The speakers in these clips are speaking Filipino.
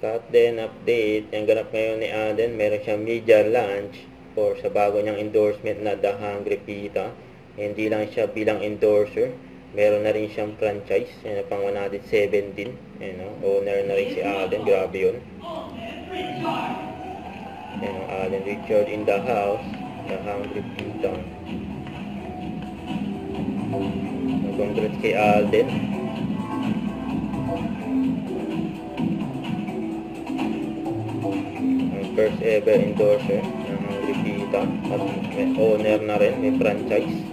Cut then update. Ang ganap ngayon ni Aden, meron siyang media launch for sa bago niyang endorsement na The Hungry Pita. Hindi lang siya bilang endorser, meron na rin siyang franchise. Yan, pang 117. Owner na rin si Aden. Grabe yun. Yan, Aden Richard in the house. The Hungry Pita. Congrats kay Alden. First ever endorser ng Hungry Pita at may owner na rin, may franchise.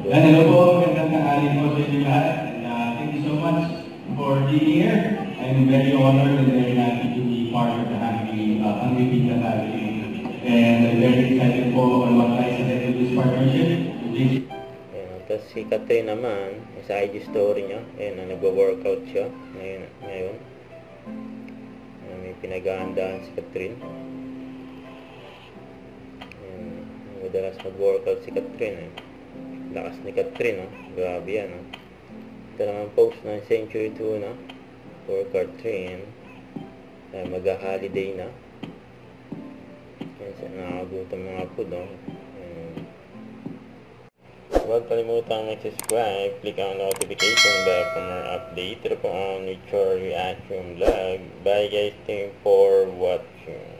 Hello po, magandang tanghali po sa inyo lahat. Thank you so much for being here. I'm very honored and very happy to be part of the Hungry Pita family. And I'm very excited po on what lies ahead with this partnership. Tapos si Catherine naman, sa IG story niya, nagwo-workout siya ngayon. May pinag-aandaan si Catherine. Madalas mag-workout si Catherine. Lakas ni Catherine, grabe yan. Ito naman post ng Century 2 for Catherine. Mag-holiday na. Nakakagutom mga food, Huwag kalimutang mag-subscribe, click ang notification bell for more update. Ito po ang Nature Reaction Vlog. Bye guys, thank you for watching.